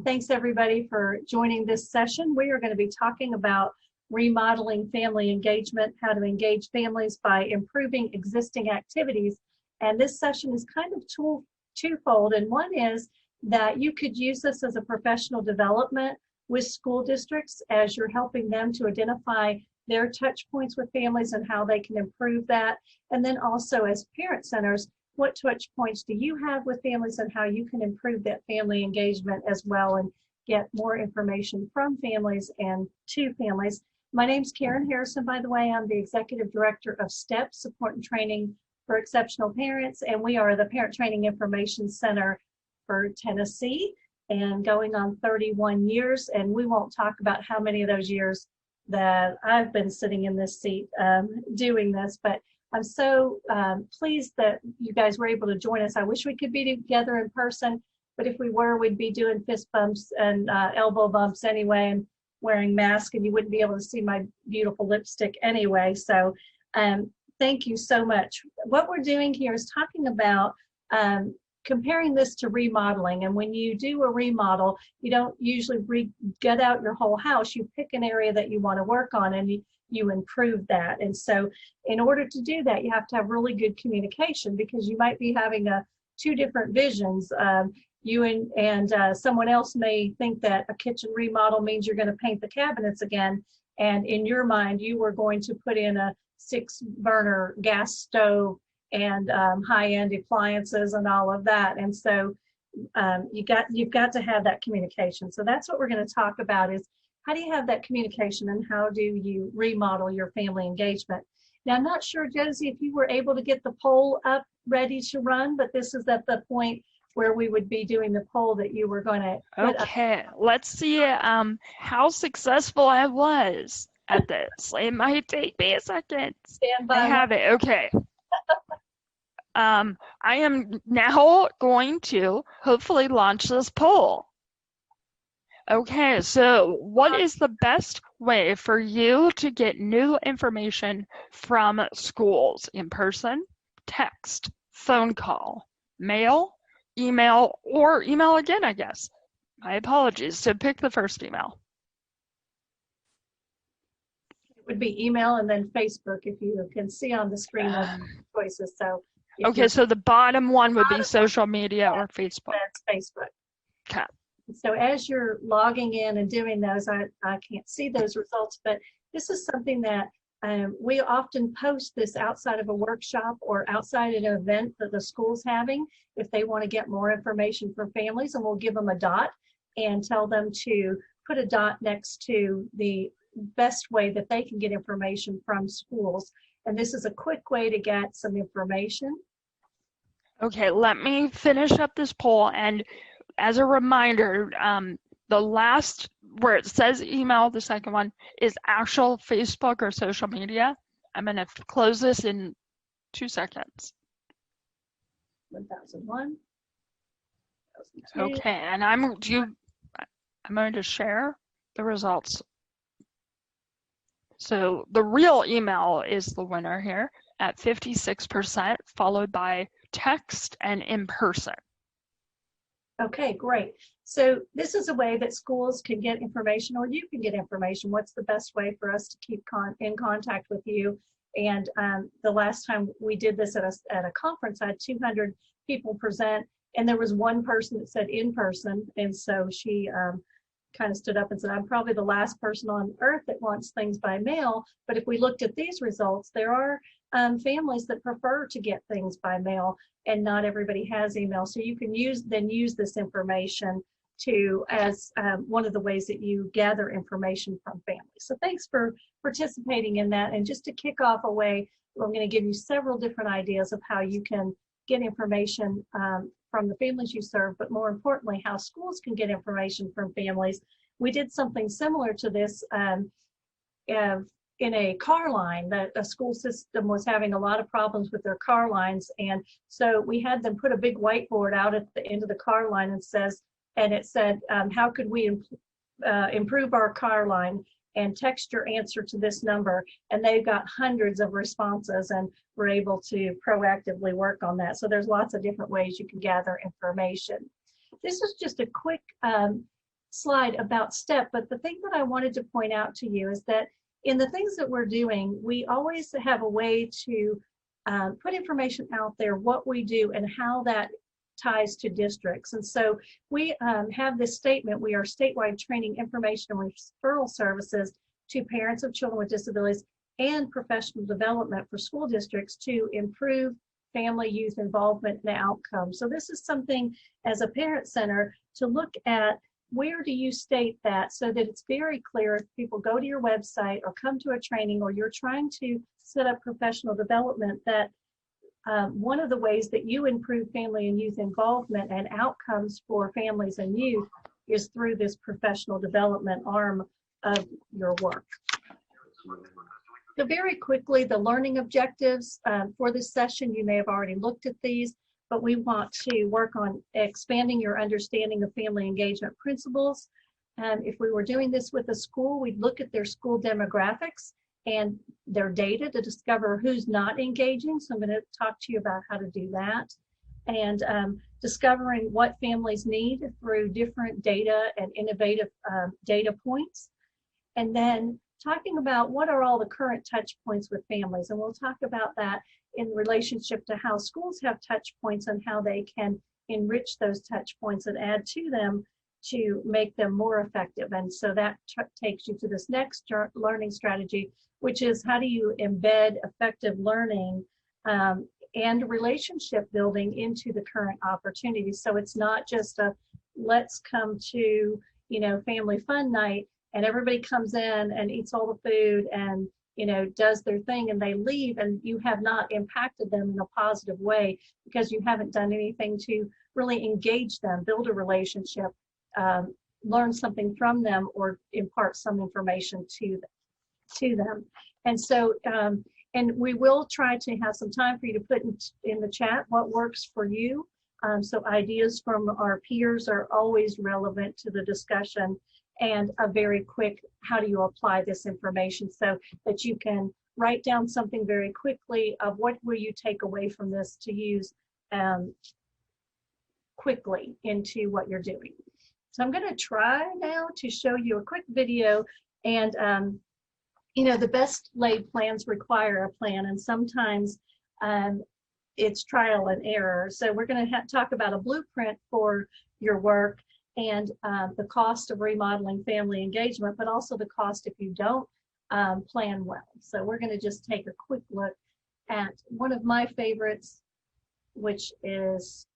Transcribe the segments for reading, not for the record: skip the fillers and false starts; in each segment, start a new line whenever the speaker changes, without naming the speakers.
Thanks everybody for joining this session. We are going to be talking about remodeling family engagement, how to engage families by improving existing activities. And this session is kind of twofold. And one is that you could use this as a professional development with school districts as you're helping them to identify their touch points with families and how they can improve that. And then also as parent centers, what touch points do you have with families and how you can improve that family engagement as well and get more information from families and to families. My name's Karen Harrison, by the way. I'm the Executive Director of STEP, Support and Training for Exceptional Parents, and we are the Parent Training Information Center for Tennessee, and going on 31 years, and we won't talk about how many of those years that I've been sitting in this seat doing this, but I'm so pleased that you guys were able to join us. I wish we could be together in person, but if we were, we'd be doing fist bumps and elbow bumps anyway and wearing masks, and you wouldn't be able to see my beautiful lipstick anyway. So thank you so much. What we're doing here is talking about comparing this to remodeling. And when you do a remodel, you don't usually get out your whole house. You pick an area that you want to work on and you improve that. And so in order to do that, you have to have really good communication, because you might be having two different visions. You and someone else may think that a kitchen remodel means you're going to paint the cabinets again. And in your mind, you were going to put in a 6-burner gas stove and high-end appliances and all of that. And so you've got to have that communication. So that's what we're going to talk about, is how do you have that communication and how do you remodel your family engagement? Now, I'm not sure, Josie, if you were able to get the poll up ready to run, but this is at the point where we would be doing the poll that you were going to put
Okay, let's see how successful I was at this. It might take me a second.
Stand by.
I have it. Okay. I am now going to hopefully launch this poll. Okay, so what is the best way for you to get new information from schools? In person, text, phone call, mail, email, or email again, I guess. My apologies. So pick the first email.
It would be email and then Facebook, if you can see on the screen those choices. So
okay, so the bottom one would be social media or Facebook.
That's Facebook.
Okay.
So as you're logging in and doing those, I can't see those results, but this is something that we often post this outside of a workshop or outside an event that the school's having if they want to get more information from families, and we'll give them a dot and tell them to put a dot next to the best way that they can get information from schools. And this is a quick way to get some information.
Okay, let me finish up this poll, and as a reminder, the last where it says email, the second one, is actual Facebook or social media. I'm going to close this in 2 seconds.
1001.
Okay, and I'm going to share the results. So the real email is the winner here at 56%, followed by text and in person.
Okay, great. So this is a way that schools can get information, or you can get information. What's the best way for us to keep in contact with you? And the last time we did this at a conference, I had 200 people present, and there was one person that said in person. And so she kind of stood up and said, I'm probably the last person on earth that wants things by mail. But if we looked at these results, there are families that prefer to get things by mail, and not everybody has email. So you can use this information to as one of the ways that you gather information from families. So thanks for participating in that. And just to kick off a way, I'm going to give you several different ideas of how you can get information from the families you serve, but more importantly, how schools can get information from families. We did something similar to this in a car line. That a school system was having a lot of problems with their car lines, and so we had them put a big whiteboard out at the end of the car line and it said, how could we improve our car line, and text your answer to this number. And they've got hundreds of responses, and we're able to proactively work on that. So there's lots of different ways you can gather information. This is just a quick slide about STEP, but the thing that I wanted to point out to you is that in the things that we're doing, we always have a way to put information out there, what we do and how that ties to districts. And so we have this statement: we are statewide training, information, and referral services to parents of children with disabilities and professional development for school districts to improve family youth involvement and outcomes. So this is something as a parent center to look at. Where do you state that so that it's very clear if people go to your website or come to a training or you're trying to set up professional development, that one of the ways that you improve family and youth involvement and outcomes for families and youth is through this professional development arm of your work. So very quickly, the learning objectives for this session, you may have already looked at these, but we want to work on expanding your understanding of family engagement principles. If we were doing this with a school, we'd look at their school demographics and their data to discover who's not engaging. So I'm going to talk to you about how to do that. And discovering what families need through different data and innovative data points. And then talking about what are all the current touch points with families. And we'll talk about that in relationship to how schools have touch points and how they can enrich those touch points and add to them to make them more effective. And so that takes you to this next learning strategy, which is how do you embed effective learning and relationship building into the current opportunities. So it's not just a let's come to, family fun night and everybody comes in and eats all the food and does their thing and they leave, and you have not impacted them in a positive way because you haven't done anything to really engage them, build a relationship, learn something from them, or impart some information to them. And so, and we will try to have some time for you to put in the chat what works for you. So ideas from our peers are always relevant to the discussion, and a very quick, how do you apply this information so that you can write down something very quickly of what will you take away from this to use quickly into what you're doing. So I'm going to try now to show you a quick video, and the best laid plans require a plan, and sometimes it's trial and error. So we're going to talk about a blueprint for your work and the cost of remodeling family engagement, but also the cost if you don't plan well. So we're going to just take a quick look at one of my favorites, which is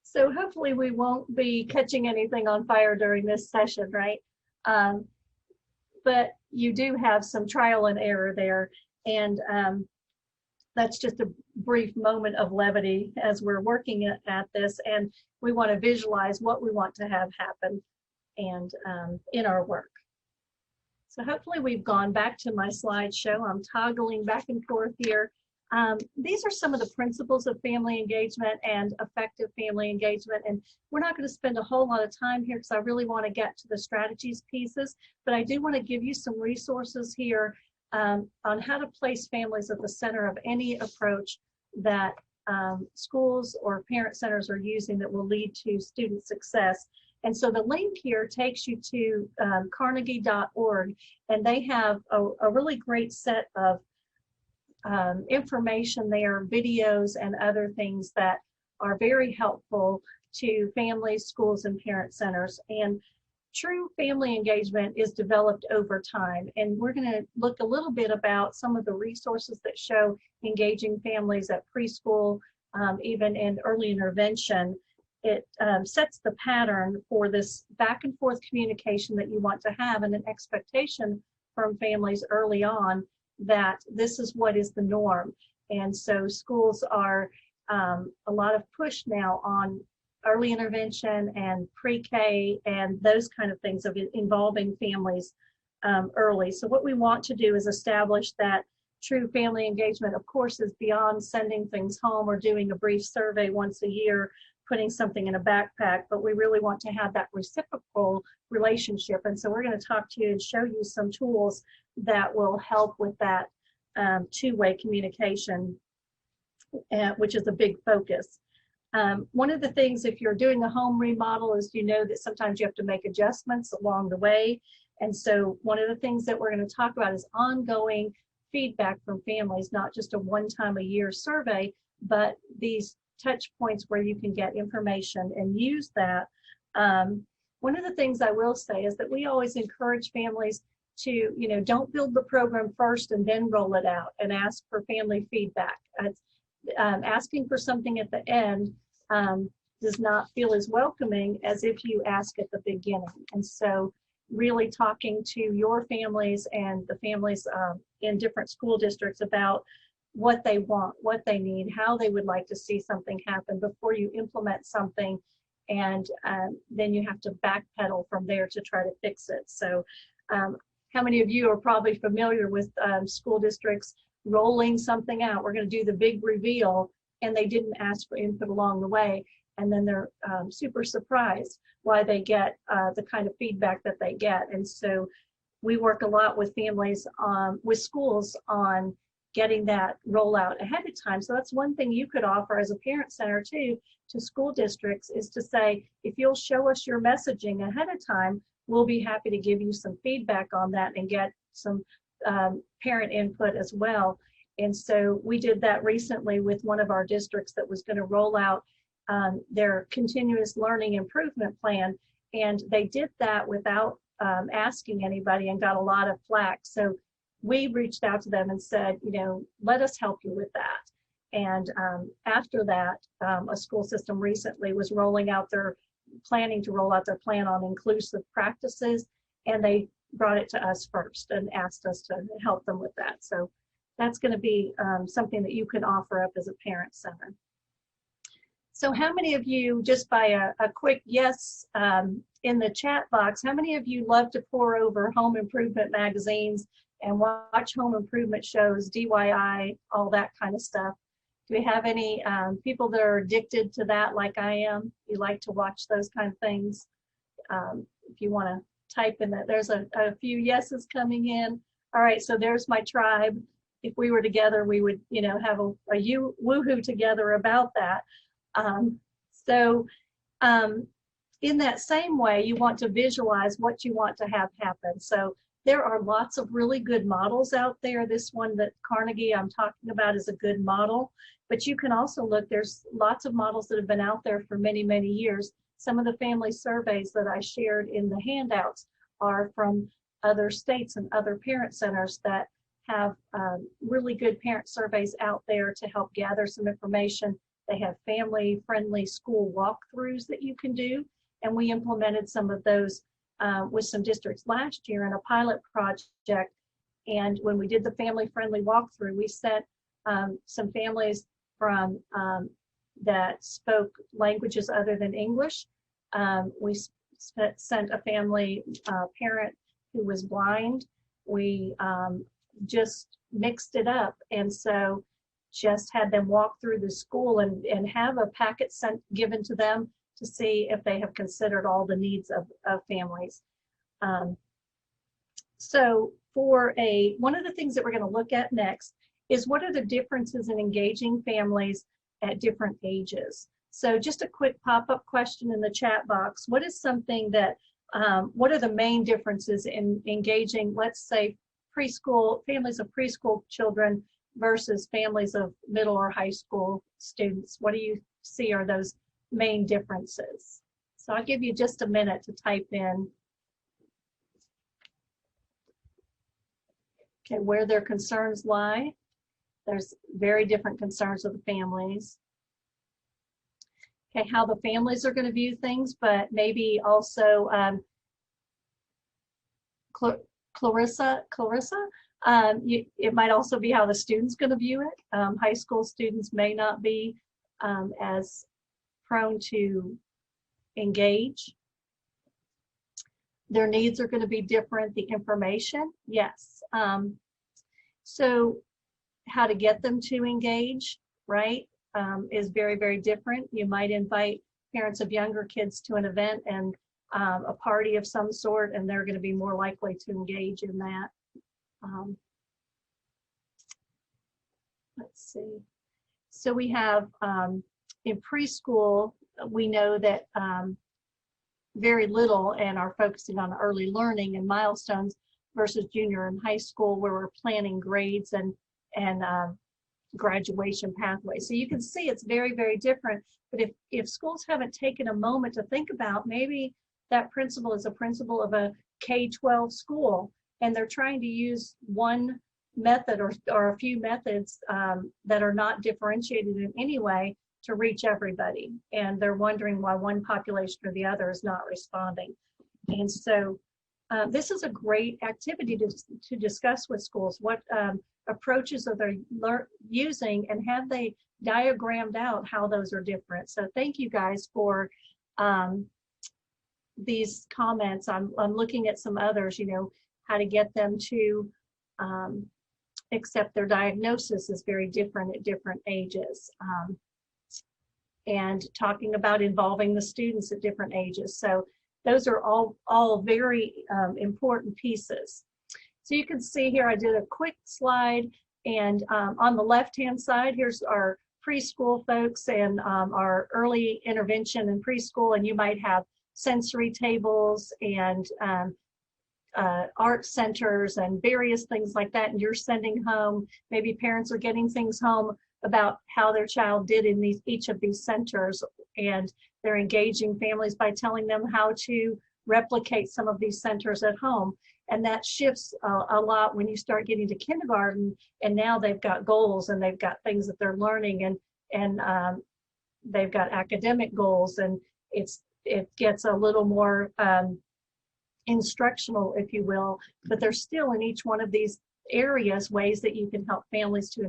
so hopefully we won't be catching anything on fire during this session, right? But you do have some trial and error there. And that's just a brief moment of levity as we're working at this. And we want to visualize what we want to have happen and in our work. So hopefully we've gone back to my slideshow. I'm toggling back and forth here. These are some of the principles of family engagement and effective family engagement. And we're not going to spend a whole lot of time here because I really want to get to the strategies pieces, but I do want to give you some resources here on how to place families at the center of any approach that schools or parent centers are using that will lead to student success. And so the link here takes you to carnegie.org, and they have a really great set of information there, videos and other things that are very helpful to families, schools, and parent centers. And true family engagement is developed over time. And we're going to look a little bit about some of the resources that show engaging families at preschool, even in early intervention. It sets the pattern for this back and forth communication that you want to have, and an expectation from families early on that this is what is the norm. And so schools are a lot of push now on early intervention and pre-K and those kind of things of involving families early. So what we want to do is establish that true family engagement, of course, is beyond sending things home or doing a brief survey once a year, putting something in a backpack, but we really want to have that reciprocal relationship. And so we're going to talk to you and show you some tools that will help with that two-way communication, which is a big focus. One of the things, if you're doing a home remodel, is you know that sometimes you have to make adjustments along the way. And so one of the things that we're going to talk about is ongoing feedback from families, not just a one-time-a-year survey, but these touch points where you can get information and use that. One of the things I will say is that we always encourage families to, you know, don't build the program first and then roll it out and ask for family feedback. Asking for something at the end does not feel as welcoming as if you ask at the beginning. And so really talking to your families and the families in different school districts about what they want, what they need, how they would like to see something happen before you implement something, and then you have to backpedal from there to try to fix it. So how many of you are probably familiar with school districts rolling something out? We're going to do the big reveal, and they didn't ask for input along the way, and then they're super surprised why they get the kind of feedback that they get. And so we work a lot with families, with schools on getting that rollout ahead of time. So that's one thing you could offer as a parent center too to school districts, is to say, if you'll show us your messaging ahead of time, we'll be happy to give you some feedback on that and get some parent input as well. And so we did that recently with one of our districts that was going to roll out their continuous learning improvement plan. And they did that without asking anybody and got a lot of flack. So we reached out to them and said, you know, let us help you with that. And after that, a school system recently was planning to roll out their plan on inclusive practices, and they brought it to us first and asked us to help them with that. So that's going to be something that you can offer up as a parent center. So how many of you, just by a quick yes in the chat box, how many of you love to pore over home improvement magazines and watch home improvement shows, DIY, all that kind of stuff? Do we have any people that are addicted to that like I am? You like to watch those kind of things? If you want to type in that, there's a few yeses coming in. All right, so there's my tribe. If we were together, we would, you know, have a woohoo together about that. In that same way, you want to visualize what you want to have happen. So there are lots of really good models out there. This one that Carnegie I'm talking about is a good model, but you can also look, there's lots of models that have been out there for many, many years. Some of the family surveys that I shared in the handouts are from other states and other parent centers that have really good parent surveys out there to help gather some information. They have family-friendly school walkthroughs that you can do, and we implemented some of those with some districts last year in a pilot project. And when we did the family-friendly walkthrough, we sent some families from that spoke languages other than English. We sent a family parent who was blind. We just mixed it up, and so just had them walk through the school and have a packet given to them to see if they have considered all the needs of families. So one of the things that we're going to look at next is what are the differences in engaging families at different ages. So just a quick pop-up question in the chat box. What is something that, what are the main differences in engaging, let's say, families of preschool children versus families of middle or high school students? What do you see are those main differences? So I'll give you just a minute to type in, okay, where their concerns lie. There's very different concerns of the families. Okay, how the families are going to view things, but maybe also Clarissa, it might also be how the student's going to view it. High school students may not be as prone to engage. Their needs are going to be different. The information, yes. So how to get them to engage, right, is very, very different. You might invite parents of younger kids to an event and a party of some sort, and they're going to be more likely to engage in that. Let's see. So we have in preschool, we know that very little and are focusing on early learning and milestones versus junior and high school, where we're planning grades and graduation pathways. So you can see it's very, very different. But if schools haven't taken a moment to think about, maybe that principal is a principal of a K-12 school, and they're trying to use one method or a few methods that are not differentiated in any way to reach everybody. And they're wondering why one population or the other is not responding. And so this is a great activity to discuss with schools. What approaches are they using, and have they diagrammed out how those are different? So thank you guys for these comments. I'm looking at some others, how to get them to accept their diagnosis is very different at different ages. And talking about involving the students at different ages. So those are all very important pieces. So you can see here, I did a quick slide, and on the left-hand side, here's our preschool folks and our early intervention in preschool, and you might have sensory tables and art centers and various things like that, and you're sending home, maybe parents are getting things home about how their child did in each of these centers, and they're engaging families by telling them how to replicate some of these centers at home. And that shifts a lot when you start getting to kindergarten, and now they've got goals and they've got things that they're learning, and they've got academic goals, and it gets a little more instructional, if you will, but there's still in each one of these areas ways that you can help families to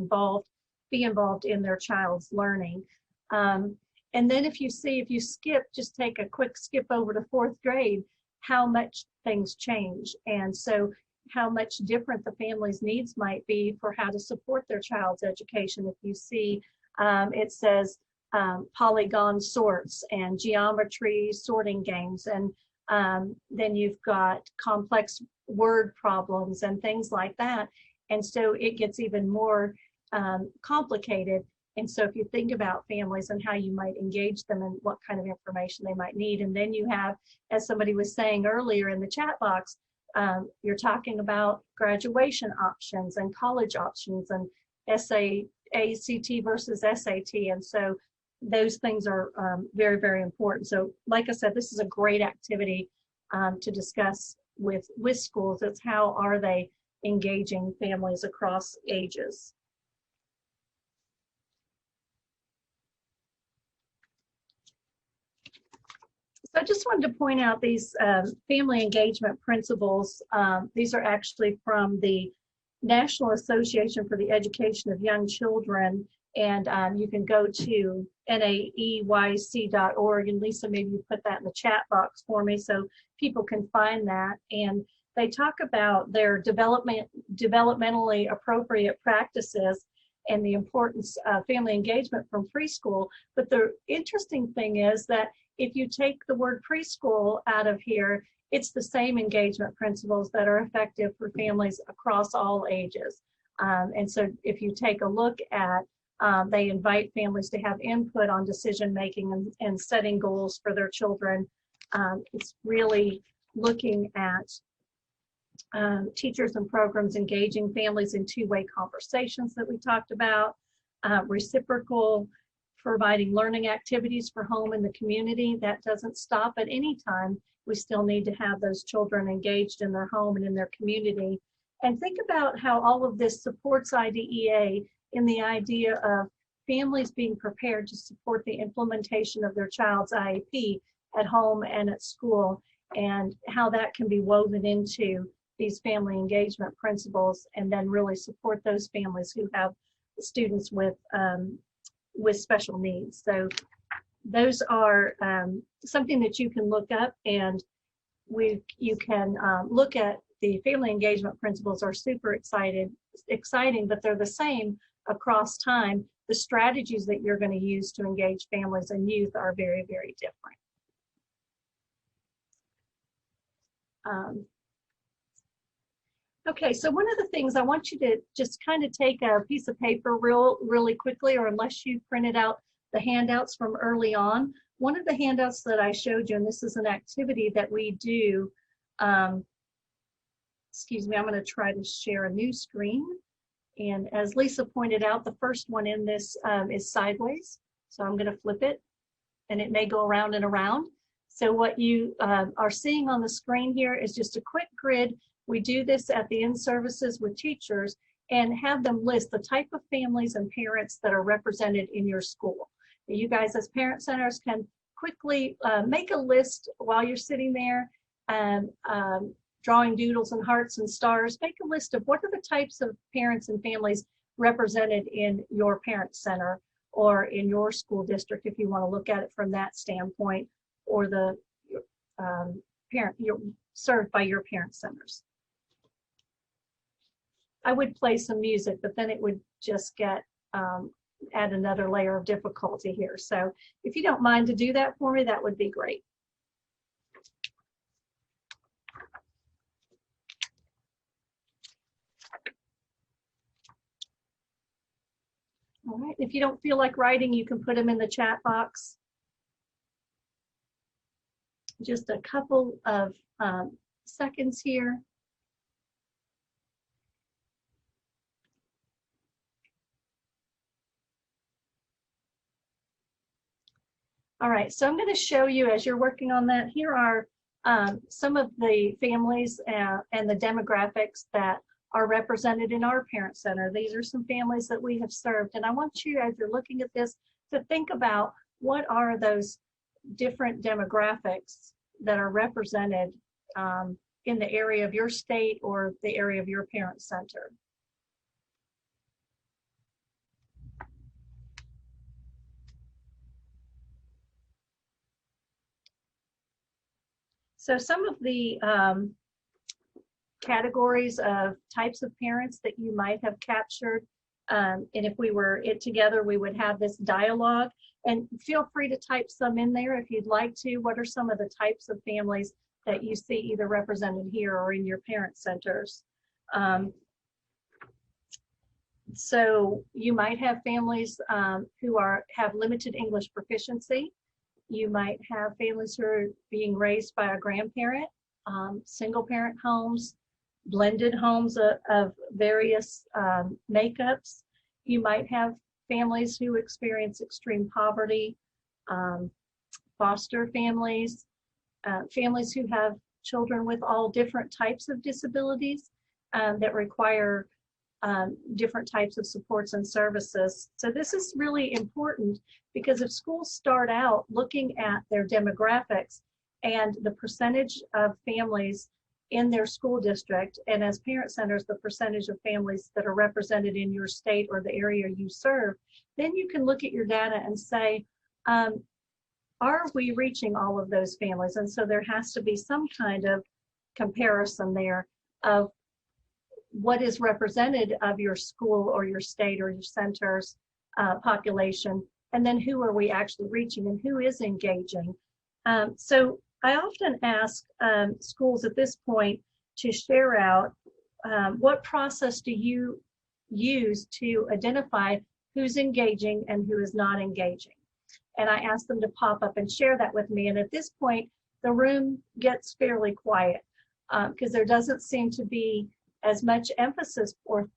be involved in their child's learning. And then if you skip, just take a quick skip over to 4th grade, how much things change. And so how much different the family's needs might be for how to support their child's education. If you see, it says polygon sorts and geometry sorting games, and then you've got complex word problems and things like that. And so it gets even more complicated. And so if you think about families and how you might engage them and what kind of information they might need, and then you have, as somebody was saying earlier in the chat box, you're talking about graduation options and college options and ACT versus SAT. And so those things are very, very important. So like I said, this is a great activity to discuss with schools. It's how are they engaging families across ages. So I just wanted to point out these family engagement principles. These are actually from the National Association for the Education of Young Children, and you can go to naeyc.org, and Lisa, maybe you put that in the chat box for me so people can find that. And they talk about their developmentally appropriate practices and the importance of family engagement from preschool. But the interesting thing is that if you take the word preschool out of here, it's the same engagement principles that are effective for families across all ages. And so if you take a look at, they invite families to have input on decision making and setting goals for their children. It's really looking at teachers and programs engaging families in two-way conversations that we talked about, reciprocal, providing learning activities for home and the community. That doesn't stop at any time. We still need to have those children engaged in their home and in their community. And think about how all of this supports IDEA in the idea of families being prepared to support the implementation of their child's IEP at home and at school, and how that can be woven into these family engagement principles, and then really support those families who have students with special needs. So those are something that you can look up, and you can look at the family engagement principles are super exciting, but they're the same across time. The strategies that you're going to use to engage families and youth are very, very different. Okay, so one of the things I want you to just kind of take a piece of paper really quickly, or unless you printed out the handouts from early on. One of the handouts that I showed you, and this is an activity that we do, excuse me, I'm going to try to share a new screen. And as Lisa pointed out, the first one in this is sideways. So I'm going to flip it, and it may go around and around. So what you are seeing on the screen here is just a quick grid. We do this at the in-services with teachers and have them list the type of families and parents that are represented in your school. You guys as parent centers can quickly make a list while you're sitting there and drawing doodles and hearts and stars. Make a list of what are the types of parents and families represented in your parent center or in your school district, if you want to look at it from that standpoint, or the parent you're served by your parent centers. I would play some music, but then it would just get add another layer of difficulty here. So if you don't mind to do that for me, that would be great. All right, if you don't feel like writing, you can put them in the chat box. Just a couple of seconds here. All right, so I'm going to show you as you're working on that. Here are some of the families and the demographics that are represented in our parent center. These are some families that we have served. And I want you, as you're looking at this, to think about what are those different demographics that are represented in the area of your state or the area of your parent center. So some of the categories of types of parents that you might have captured, and if we were it together, we would have this dialogue. And feel free to type some in there if you'd like to. What are some of the types of families that you see either represented here or in your parent centers? So you might have families who have limited English proficiency. You might have families who are being raised by a grandparent, single parent homes, blended homes of various makeups. You might have families who experience extreme poverty, foster families, families who have children with all different types of disabilities that require different types of supports and services. So this is really important because if schools start out looking at their demographics and the percentage of families in their school district, and as parent centers, the percentage of families that are represented in your state or the area you serve, then you can look at your data and say, are we reaching all of those families? And so there has to be some kind of comparison there of what is represented of your school or your state or your center's population, and then who are we actually reaching and who is engaging. So I often ask schools at this point to share out what process do you use to identify who's engaging and who is not engaging. And I ask them to pop up and share that with me. And at this point, the room gets fairly quiet because there doesn't seem to be as much emphasis or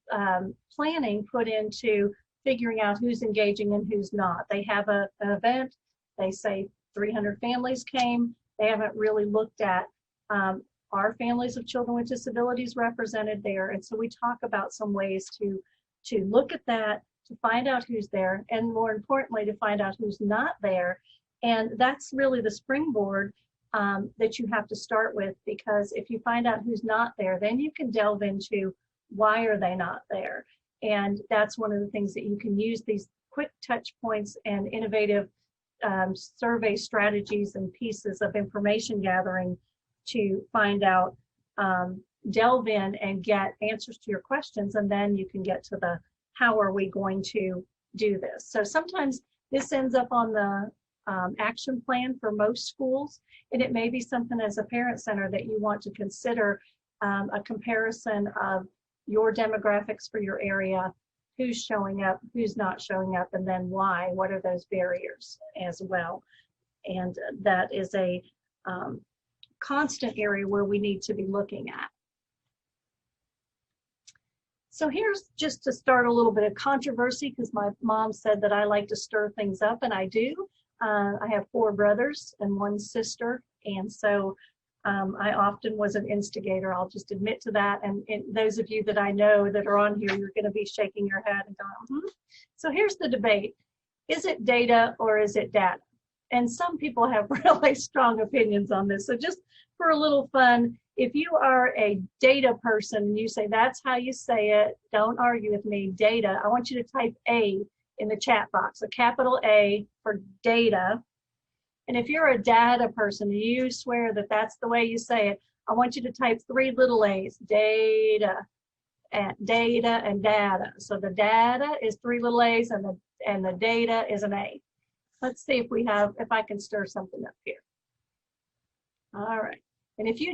planning put into figuring out who's engaging and who's not. They have an event, they say 300 families came, they haven't really looked at are families of children with disabilities represented there. And so we talk about some ways to look at that, to find out who's there, and more importantly, to find out who's not there. And that's really the springboard that you have to start with, because if you find out who's not there, then you can delve into why are they not there. And that's one of the things that you can use these quick touch points and innovative survey strategies and pieces of information gathering to find out, delve in and get answers to your questions, and then you can get to the how are we going to do this. So sometimes this ends up on the action plan for most schools, and it may be something as a parent center that you want to consider, a comparison of your demographics for your area, who's showing up, who's not showing up, and then why, what are those barriers as well. And that is a constant area where we need to be looking at. So here's just to start a little bit of controversy, because my mom said that I like to stir things up, and I do. I have 4 brothers and 1 sister, and so I often was an instigator. I'll just admit to that. And those of you that I know that are on here, you're going to be shaking your head and going, So here's the debate. Is it data or is it data? And some people have really strong opinions on this. So just for a little fun, if you are a data person and you say that's how you say it, don't argue with me, data, I want you to type A in the chat box, a capital A for data. And if you're a data person and you swear that that's the way you say it, I want you to type 3 little A's, data, and data and data. So the data is 3 little A's and the data is an A. Let's see if I can stir something up here. All right. And if you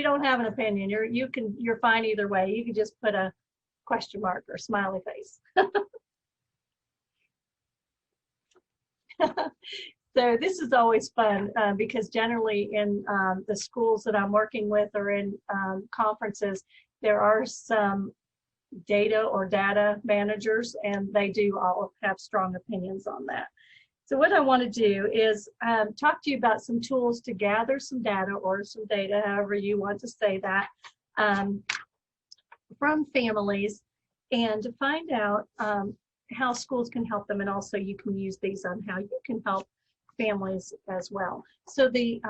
don't have an opinion, you're fine either way. You can just put a question mark or smiley face. So this is always fun because generally in the schools that I'm working with or in conferences, there are some data or data managers, and they do all have strong opinions on that. So what I want to do is talk to you about some tools to gather some data or some data, however you want to say that, from families, and to find out how schools can help them, and also you can use these on how you can help families as well. So the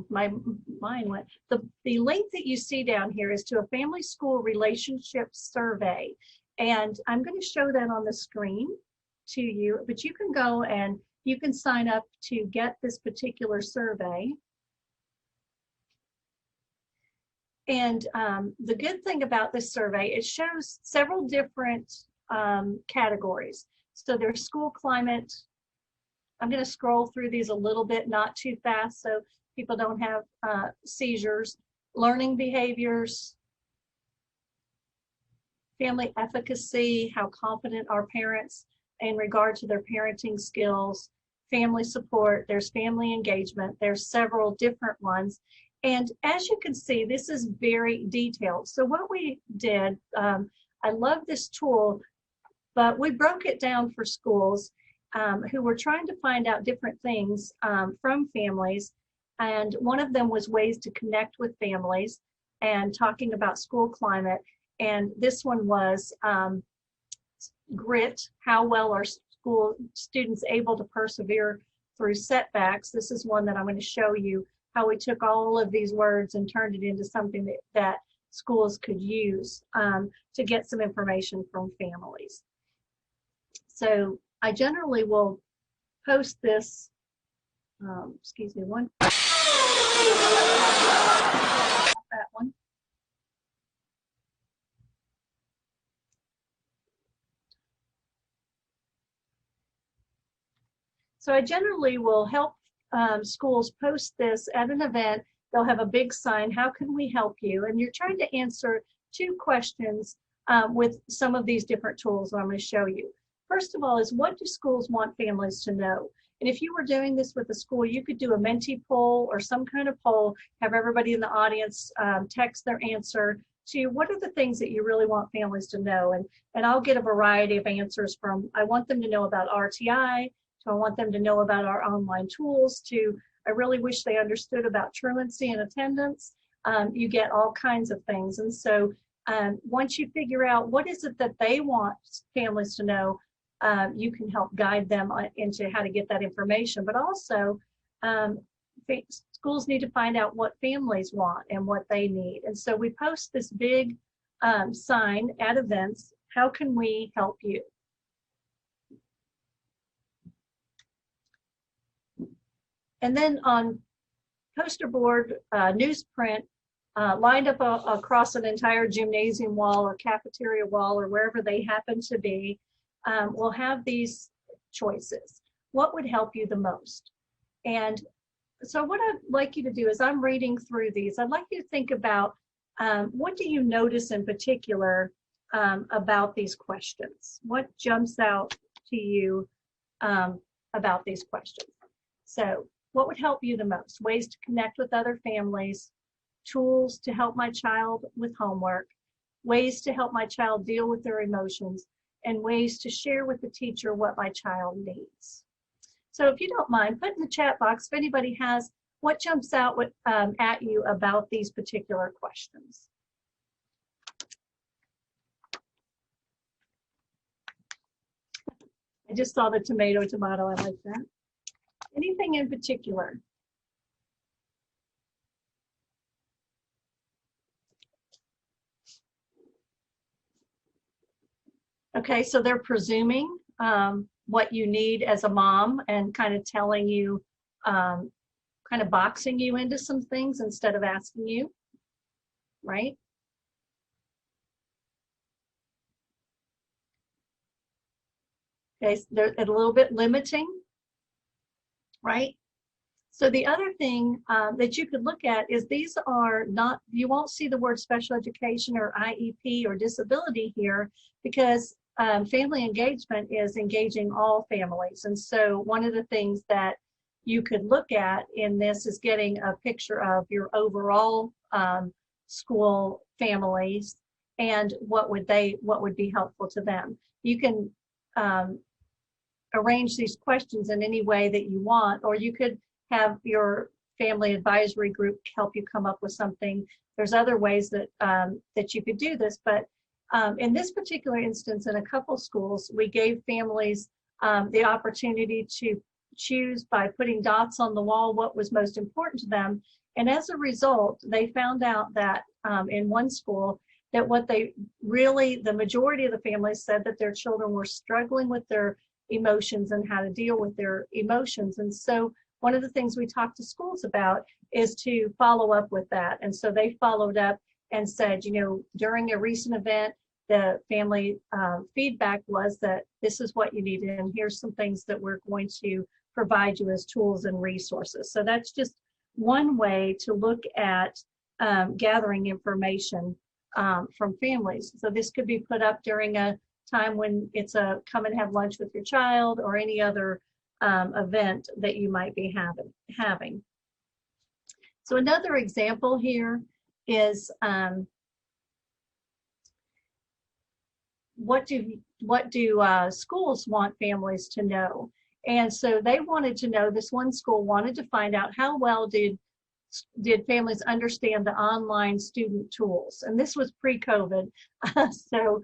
my mind went. The link that you see down here is to a family school relationship survey, and I'm going to show that on the screen to you, but you can go and you can sign up to get this particular survey. And the good thing about this survey, it shows several different categories. So there's school climate. I'm going to scroll through these a little bit, not too fast, so people don't have seizures. Learning behaviors, family efficacy, how confident are parents in regard to their parenting skills, family support, there's family engagement, there's several different ones. And as you can see, this is very detailed. So what we did, I love this tool, but we broke it down for schools who were trying to find out different things from families. And one of them was ways to connect with families and talking about school climate. And this one was grit, how well are school students able to persevere through setbacks. This is one that I'm going to show you how we took all of these words and turned it into something that schools could use to get some information from families. So I generally will post this, excuse me, that one. So I generally will help schools post this at an event. They'll have a big sign, how can we help you? And you're trying to answer 2 questions with some of these different tools that I'm going to show you. First of all is, what do schools want families to know? And if you were doing this with a school, you could do a Menti poll or some kind of poll, have everybody in the audience text their answer to what are the things that you really want families to know. And I'll get a variety of answers from, I want them to know about RTI, to I want them to know about our online tools, to I really wish they understood about truancy and attendance. You get all kinds of things. And so once you figure out what is it that they want families to know, you can help guide them into how to get that information. But also, schools need to find out what families want and what they need. And so we post this big sign at events, how can we help you? And then on poster board, newsprint, lined up across an entire gymnasium wall or cafeteria wall or wherever they happen to be, we'll have these choices. What would help you the most? And so what I'd like you to do is, I'm reading through these, I'd like you to think about what do you notice in particular about these questions? What jumps out to you about these questions? So what would help you the most? Ways to connect with other families, tools to help my child with homework, ways to help my child deal with their emotions, and ways to share with the teacher what my child needs. So if you don't mind, put in the chat box if anybody has what jumps out at you about these particular questions. I just saw the tomato, I like that. Anything in particular? Okay, so they're presuming what you need as a mom and kind of telling you, kind of boxing you into some things instead of asking you, right? Okay, so they're a little bit limiting, right? So the other thing that you could look at is, these are not, you won't see the word special education or IEP or disability here, because family engagement is engaging all families. And so one of the things that you could look at in this is getting a picture of your overall school families and what would be helpful to them. You can arrange these questions in any way that you want, or you could have your family advisory group help you come up with something. There's other ways that that you could do this, but in this particular instance, in a couple schools, we gave families the opportunity to choose by putting dots on the wall what was most important to them. And as a result, they found out that in one school, that the majority of the families said that their children were struggling with their emotions and how to deal with their emotions. And so one of the things we talk to schools about is to follow up with that. And so they followed up and said, during a recent event, the family feedback was that this is what you needed, and here's some things that we're going to provide you as tools and resources. So that's just one way to look at gathering information from families. So this could be put up during a time when it's a come and have lunch with your child, or any other event that you might be having. So another example here is what do schools want families to know? And so they wanted to know, this one school wanted to find out how well did families understand the online student tools. And this was pre-COVID. So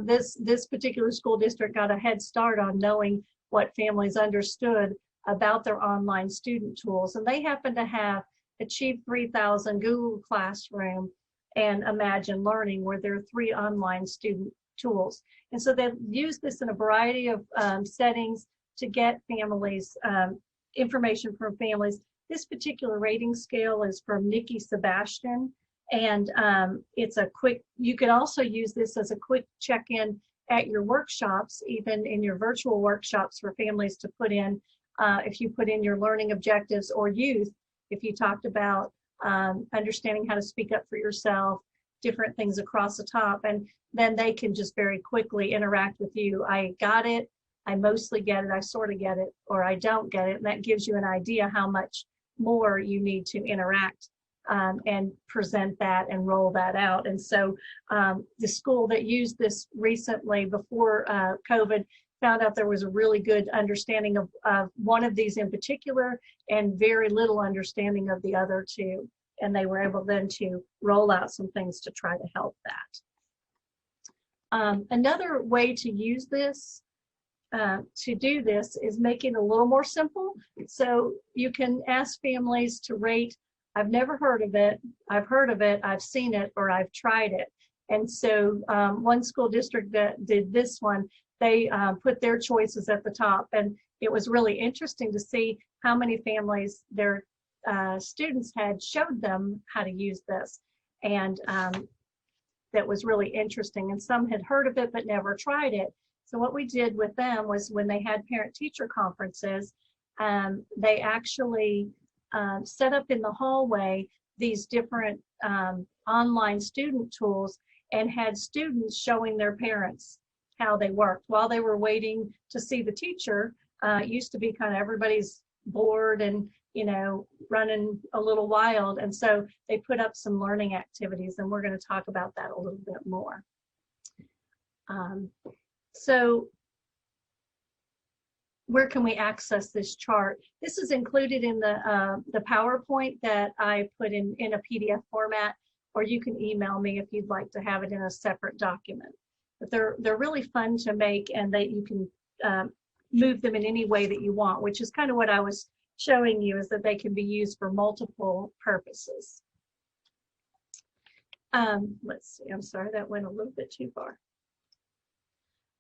this particular school district got a head start on knowing what families understood about their online student tools. And they happen to have Achieve 3000, Google Classroom, and Imagine Learning, where there are 3 online student tools. And so they've used this in a variety of settings to get families, information from families. This particular rating scale is from Nikki Sebastian, and it's a quick, you could also use this as a quick check-in at your workshops, even in your virtual workshops, for families to put in, if you put in your learning objectives, or youth, if you talked about understanding how to speak up for yourself, different things across the top, and then they can just very quickly interact with you. I got it, I mostly get it, I sort of get it, or I don't get it, and that gives you an idea how much more you need to interact and present that and roll that out. And so the school that used this recently before COVID found out there was a really good understanding of one of these in particular, and very little understanding of the other 2. And they were able then to roll out some things to try to help that. Another way to use this, to do this, is make it a little more simple. So you can ask families to rate, I've never heard of it, I've heard of it, I've seen it, or I've tried it. And so one school district that did this one, they put their choices at the top. And it was really interesting to see how many families their students had showed them how to use this. And that was really interesting. And some had heard of it but never tried it. So what we did with them was when they had parent-teacher conferences, they actually set up in the hallway these different online student tools and had students showing their parents how they worked while they were waiting to see the teacher. It used to be kind of everybody's bored and, you know, running a little wild. And so they put up some learning activities, and we're going to talk about that a little bit more. So where can we access this chart? This is included in the PowerPoint that I put in a PDF format, or you can email me if you'd like to have it in a separate document. But they're really fun to make, and you can move them in any way that you want, which is kind of what I was showing you, is that they can be used for multiple purposes. Let's see, I'm sorry, that went a little bit too far.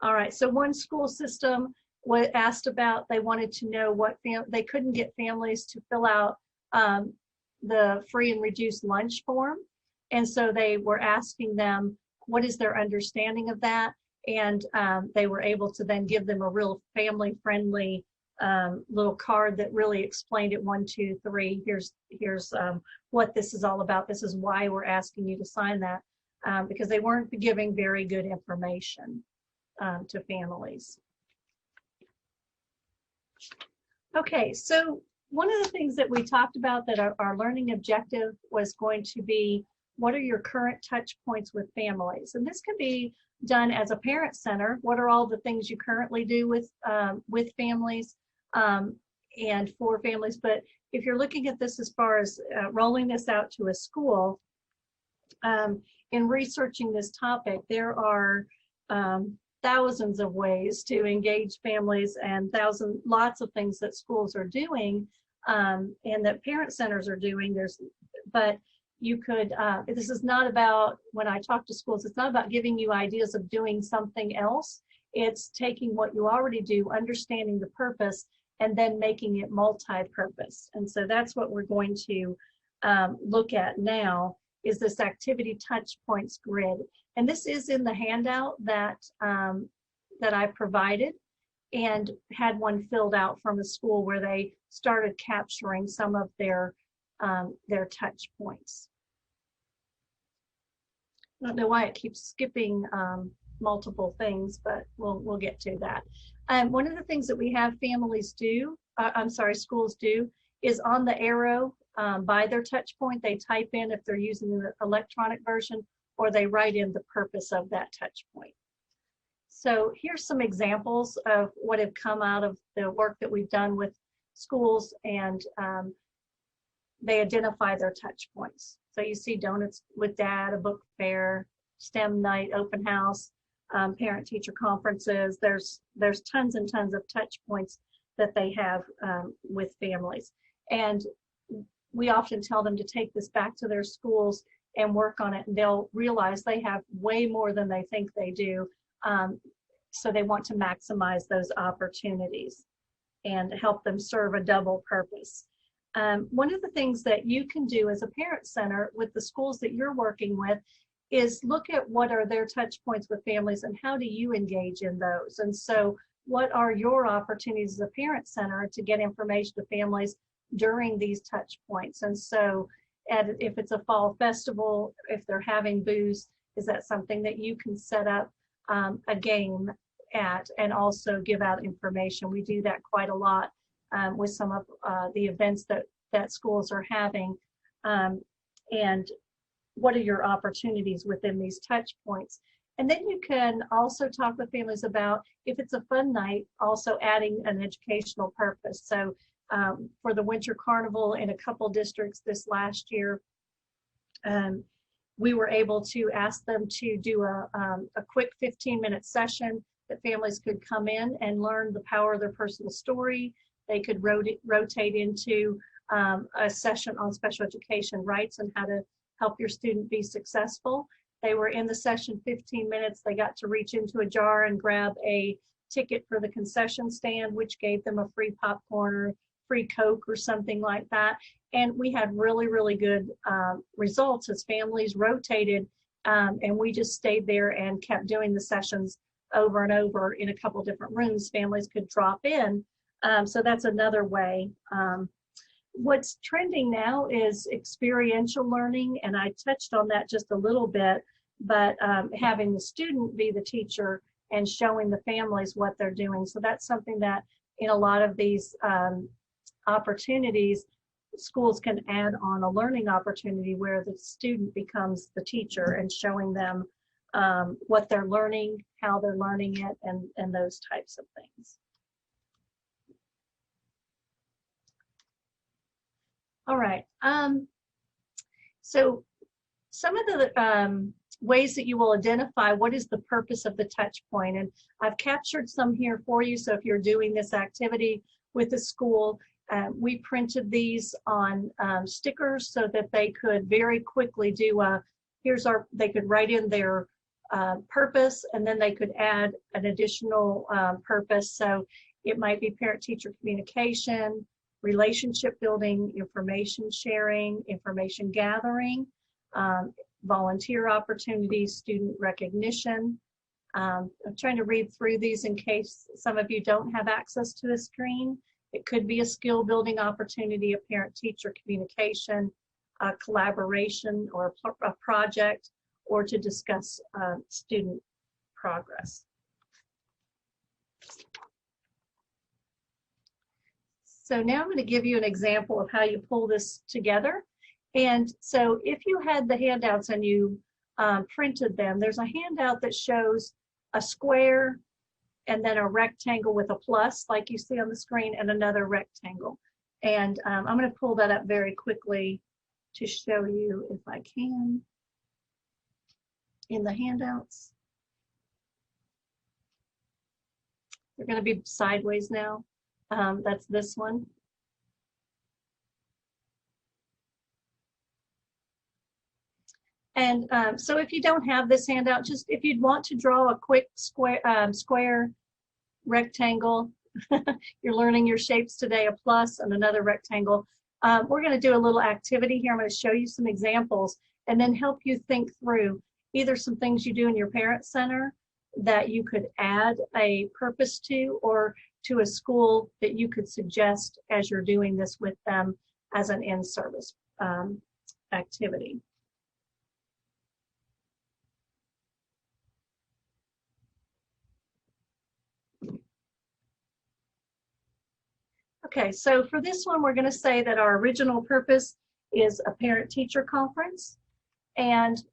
All right, so one school system was asked about, they wanted to know what they couldn't get families to fill out the free and reduced lunch form. And so they were asking them, what is their understanding of that? And they were able to then give them a real family-friendly little card that really explained it, 1, 2, 3. Here's what this is all about. This is why we're asking you to sign that, because they weren't giving very good information to families. Okay, so one of the things that we talked about that our learning objective was going to be, what are your current touch points with families? And this can be done as a parent center. What are all the things you currently do with families and for families? But if you're looking at this as far as rolling this out to a school, in researching this topic, there are thousands of ways to engage families, and lots of things that schools are doing and that parent centers are doing. But you could, this is not about, when I talk to schools, it's not about giving you ideas of doing something else. It's taking what you already do, understanding the purpose, and then making it multi-purpose. And so that's what we're going to look at now, is this activity touch points grid. And this is in the handout that I provided, and had one filled out from a school where they started capturing some of their touch points. I don't know why it keeps skipping multiple things, but we'll get to that. One of the things that we have families do, schools do, is on the arrow by their touch point, they type in, if they're using the electronic version, or they write in the purpose of that touch point. So here's some examples of what have come out of the work that we've done with schools, and they identify their touch points. So you see Donuts with Dad, a book fair, STEM night, open house, parent-teacher conferences. There's tons and tons of touch points that they have with families. And we often tell them to take this back to their schools and work on it, and they'll realize they have way more than they think they do. So they want to maximize those opportunities and help them serve a double purpose. One of the things that you can do as a parent center with the schools that you're working with is look at what are their touch points with families and how do you engage in those. And so what are your opportunities as a parent center to get information to families during these touch points? And so if it's a fall festival, if they're having booths, is that something that you can set up a game at and also give out information? We do that quite a lot with some of the events that schools are having. And what are your opportunities within these touch points? And then you can also talk with families about, if it's a fun night, also adding an educational purpose. So for the Winter Carnival in a couple districts this last year, we were able to ask them to do a quick 15-minute session that families could come in and learn the power of their personal story. They could rotate into a session on special education rights and how to help your student be successful. They were in the session 15 minutes. They got to reach into a jar and grab a ticket for the concession stand, which gave them a free popcorn or free Coke or something like that. And we had really, really good results as families rotated, and we just stayed there and kept doing the sessions over and over in a couple different rooms. Families could drop in. So that's another way. What's trending now is experiential learning, and I touched on that just a little bit, but having the student be the teacher and showing the families what they're doing. So that's something that in a lot of these opportunities, schools can add on a learning opportunity where the student becomes the teacher and showing them what they're learning, how they're learning it, and those types of things. All right. So some of the ways that you will identify what is the purpose of the touch point, and I've captured some here for you. So if you're doing this activity with the school, we printed these on stickers so that they could very quickly do they could write in their purpose, and then they could add an additional purpose. So it might be parent-teacher communication, relationship building, information sharing, information gathering, volunteer opportunities, student recognition. I'm trying to read through these in case some of you don't have access to the screen. It could be a skill building opportunity, a parent-teacher communication, a collaboration, or a project, or to discuss student progress. So now I'm going to give you an example of how you pull this together. And so if you had the handouts and you printed them, there's a handout that shows a square and then a rectangle with a plus, like you see on the screen, and another rectangle. And I'm going to pull that up very quickly to show you, if I can, in the handouts. They're going to be sideways now. That's this one. And so if you don't have this handout, just if you'd want to draw a quick square rectangle, you're learning your shapes today, a plus and another rectangle. We're going to do a little activity here. I'm going to show you some examples and then help you think through either some things you do in your parent center that you could add a purpose to, or to a school that you could suggest as you're doing this with them as an in-service activity. Okay, so for this one, we're going to say that our original purpose is a parent-teacher conference, and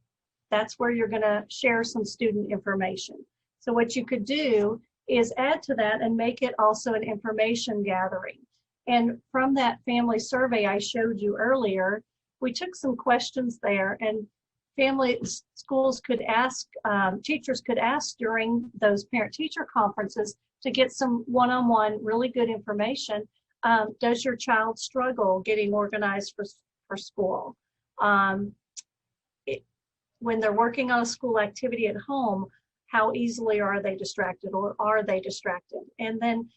that's where you're going to share some student information. So what you could do is add to that and make it also an information gathering. And from that family survey I showed you earlier, we took some questions there, and schools could ask, teachers could ask during those parent-teacher conferences to get some one-on-one really good information. Does your child struggle getting organized for school? When they're working on a school activity at home, how easily are they distracted, or are they distracted? And then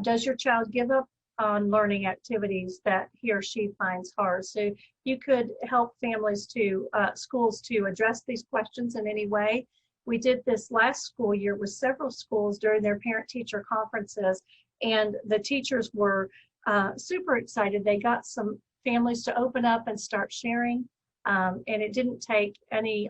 does your child give up on learning activities that he or she finds hard? So you could help schools to address these questions in any way. We did this last school year with several schools during their parent-teacher conferences, and the teachers were super excited. They got some families to open up and start sharing, and it didn't take any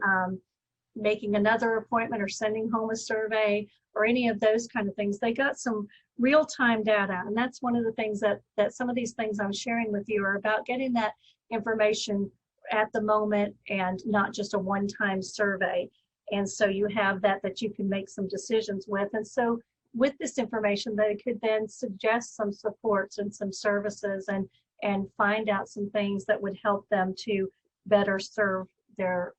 making another appointment or sending home a survey or any of those kind of things. They got some real-time data, and that's one of the things that some of these things I'm sharing with you are about, getting that information at the moment and not just a one-time survey. And so you have that you can make some decisions with. And so with this information, they could then suggest some supports and some services and find out some things that would help them to better serve their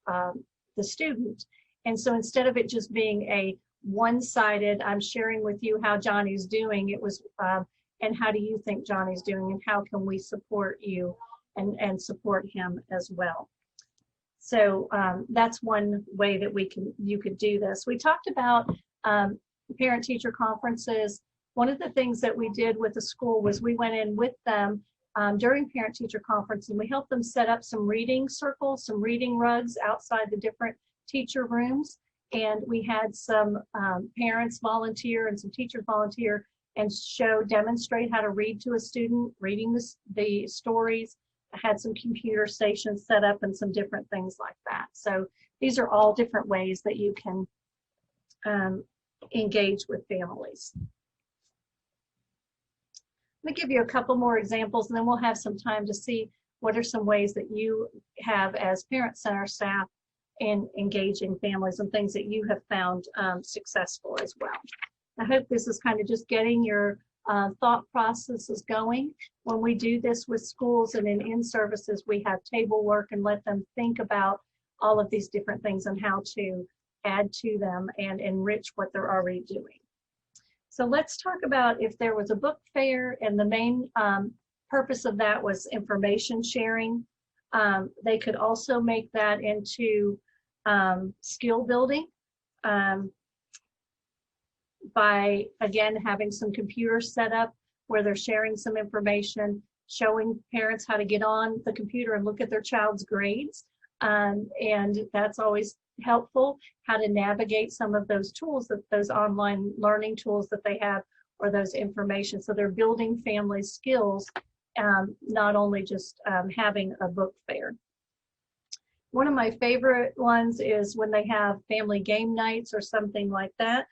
the student. And so instead of it just being a one-sided, I'm sharing with you how Johnny's doing, it was, and how do you think Johnny's doing, and how can we support you and support him as well. So that's one way that you could do this. We talked about parent-teacher conferences, one of the things that we did with the school was we went in with them during parent-teacher conference, and we helped them set up some reading circles, some reading rugs outside the different teacher rooms. And we had some parents volunteer and some teachers volunteer and demonstrate how to read to a student, reading the stories. I had some computer stations set up and some different things like that. So these are all different ways that you can engage with families. Let me give you a couple more examples, and then we'll have some time to see what are some ways that you have as Parent Center staff in engaging families and things that you have found successful as well. I hope this is kind of just getting your thought processes going. When we do this with schools and in services, we have table work and let them think about all of these different things and how to add to them and enrich what they're already doing. So let's talk about if there was a book fair, and the main purpose of that was information sharing. They could also make that into skill building by, again, having some computers set up where they're sharing some information, showing parents how to get on the computer and look at their child's grades. And that's always helpful, how to navigate some of those tools, those online learning tools that they have, or those information. So they're building family skills, not only just having a book fair. One of my favorite ones is when they have family game nights or something like that.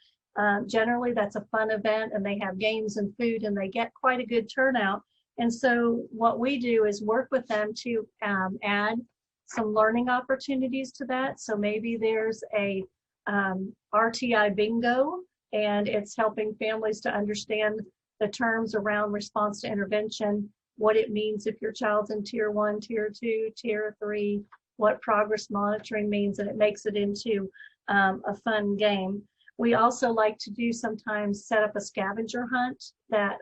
Generally, that's a fun event, and they have games and food, and they get quite a good turnout. And so what we do is work with them to add some learning opportunities to that. So maybe there's a RTI bingo, and it's helping families to understand the terms around response to intervention, what it means if your child's in tier 1, tier 2, tier 3, what progress monitoring means, and it makes it into a fun game. We also like to do sometimes set up a scavenger hunt that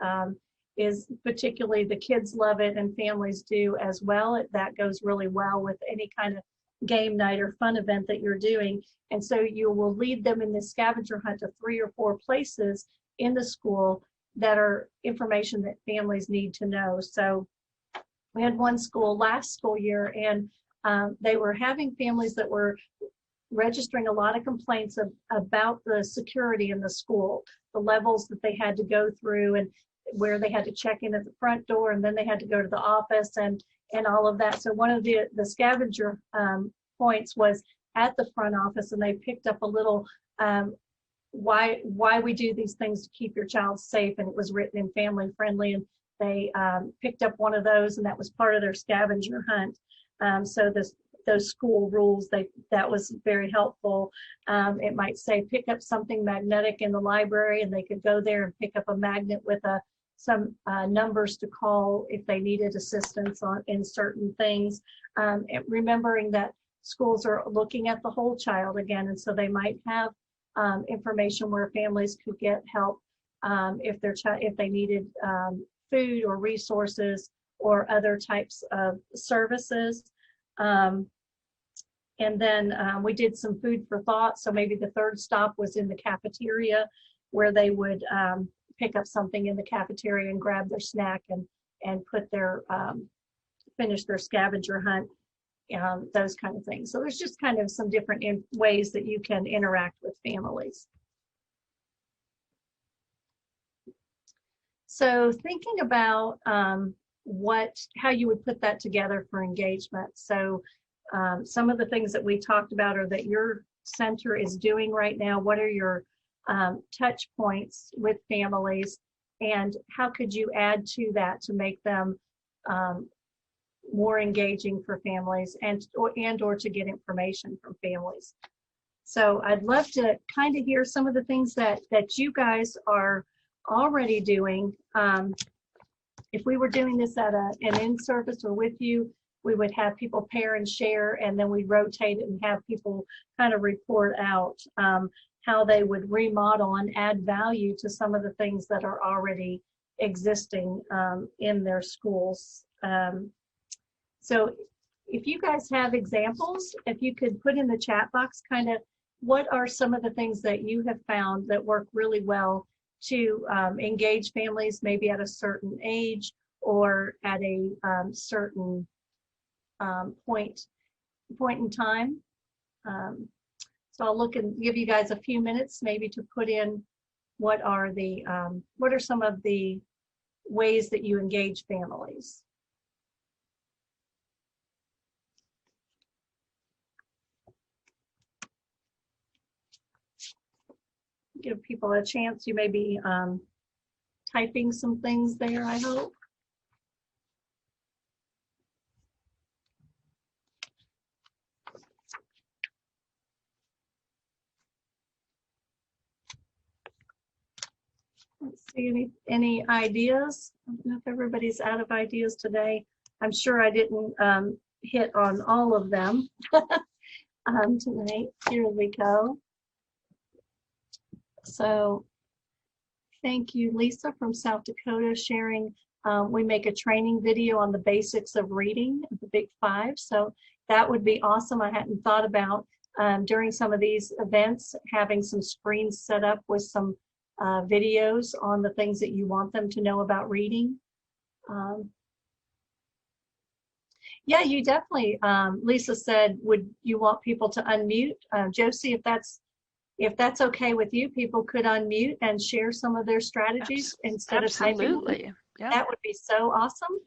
is particularly, the kids love it and families do as well. That goes really well with any kind of game night or fun event that you're doing. And so you will lead them in this scavenger hunt to 3 or 4 places in the school that are information that families need to know. So we had one school last school year, and they were having families that were registering a lot of complaints about the security in the school, the levels that they had to go through, and where they had to check in at the front door, and then they had to go to the office and all of that. So one of the scavenger points was at the front office, and they picked up a little why we do these things to keep your child safe, and it was written in family friendly, and they picked up one of those, and that was part of their scavenger hunt. So those school rules, that was very helpful. It might say pick up something magnetic in the library, and they could go there and pick up a magnet with some numbers to call if they needed assistance in certain things. Remembering that schools are looking at the whole child again, and so they might have information where families could get help if they needed food or resources or other types of services. And then we did some food for thought. So maybe the third stop was in the cafeteria, where they would pick up something in the cafeteria and grab their snack and put finish their scavenger hunt, those kind of things. So there's just kind of some different ways that you can interact with families. So thinking about how you would put that together for engagement. So some of the things that we talked about or that your center is doing right now, what are your touch points with families, and how could you add to that to make them more engaging for families and or to get information from families? So I'd love to kind of hear some of the things that you guys are already doing. If we were doing this at an in-service or with you, we would have people pair and share, and then we'd rotate it and have people kind of report out how they would remodel and add value to some of the things that are already existing in their schools. So if you guys have examples, if you could put in the chat box kind of what are some of the things that you have found that work really well to engage families maybe at a certain age or at a certain point in time? So I'll look and give you guys a few minutes maybe to put in what are some of the ways that you engage families. Give people a chance. You may be typing some things there, I hope. Let's see, any ideas? I don't know if everybody's out of ideas today. I'm sure I didn't hit on all of them tonight. Here we go. So thank you, Lisa from South Dakota, sharing. We make a training video on the basics of reading, the Big Five. So that would be awesome. I hadn't thought about during some of these events, having some screens set up with some videos on the things that you want them to know about reading. Yeah, you definitely, Lisa said, would you want people to unmute? Josie, if that's okay with you, people could unmute and share some of their strategies instead of typing.
Absolutely. Yeah.
That would be so awesome.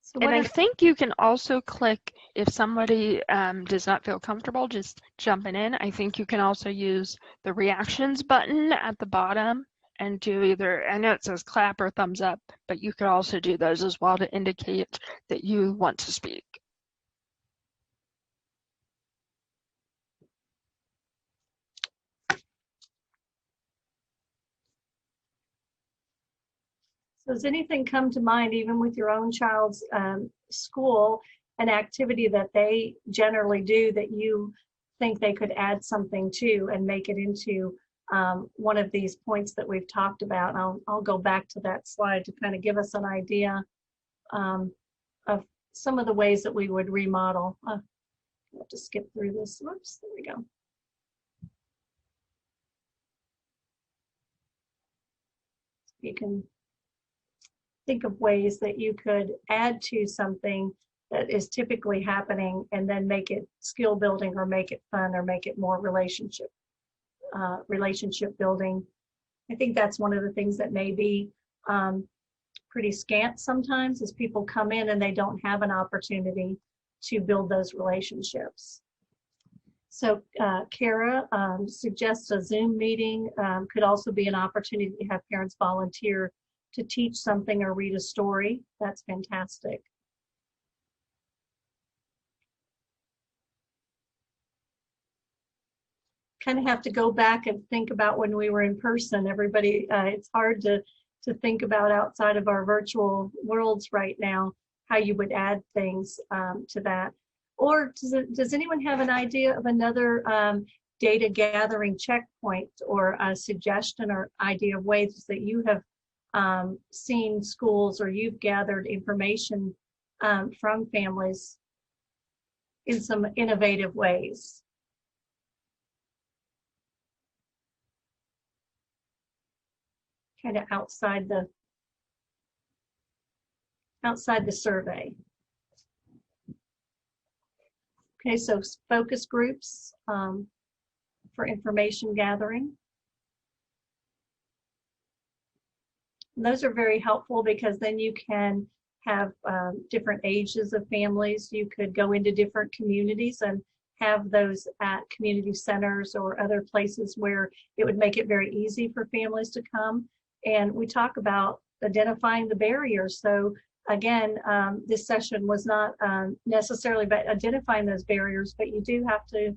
So
and I think you can also click, if somebody does not feel comfortable just jumping in, I think you can also use the reactions button at the bottom and do either, I know it says clap or thumbs up, but you could also do those as well to indicate that you want to speak.
So does anything come to mind, even with your own child's school, an activity that they generally do that you think they could add something to and make it into one of these points that we've talked about? I'll go back to that slide to kind of give us an idea of some of the ways that we would remodel. I have to skip through this. Whoops, there we go. You can think of ways that you could add to something that is typically happening and then make it skill building or make it fun or make it more relationship building. I think that's one of the things that may be pretty scant sometimes, is people come in and they don't have an opportunity to build those relationships. So Kara suggests a Zoom meeting could also be an opportunity to have parents volunteer to teach something or read a story. That's fantastic. Kind of have to go back and think about when we were in person. Everybody, it's hard to think about outside of our virtual worlds right now, how you would add things to that. Or does anyone have an idea of another data gathering checkpoint or a suggestion or idea of ways that you have seen schools or you've gathered information from families in some innovative ways? Kind of outside the survey. Okay, so focus groups for information gathering. And those are very helpful because then you can have different ages of families. You could go into different communities and have those at community centers or other places where it would make it very easy for families to come. And we talk about identifying the barriers. So again, this session was not necessarily about identifying those barriers, but you do have to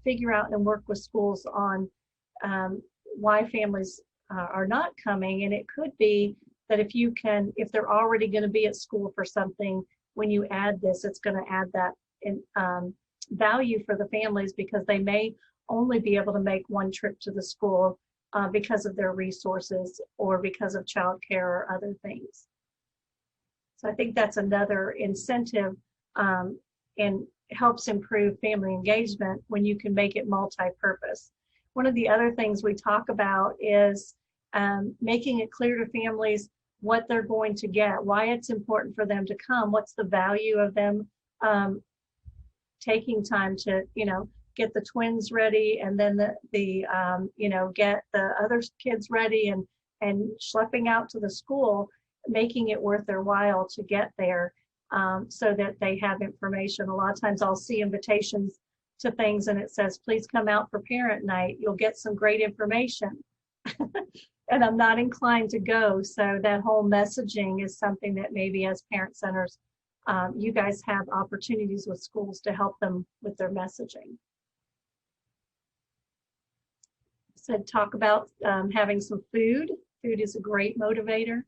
figure out and work with schools on why families are not coming. And it could be that if they're already going to be at school for something, when you add this, it's going to add that in, value for the families, because they may only be able to make one trip to the school because of their resources or because of childcare or other things. So I think that's another incentive and helps improve family engagement when you can make it multi-purpose. One of the other things we talk about is making it clear to families what they're going to get, why it's important for them to come, what's the value of them taking time to, get the twins ready, and then get the other kids ready, and schlepping out to the school, making it worth their while to get there, so that they have information. A lot of times I'll see invitations to things and it says, please come out for parent night. You'll get some great information. And I'm not inclined to go. So that whole messaging is something that maybe as parent centers, you guys have opportunities with schools to help them with their messaging. Said talk about having some food. Food is a great motivator.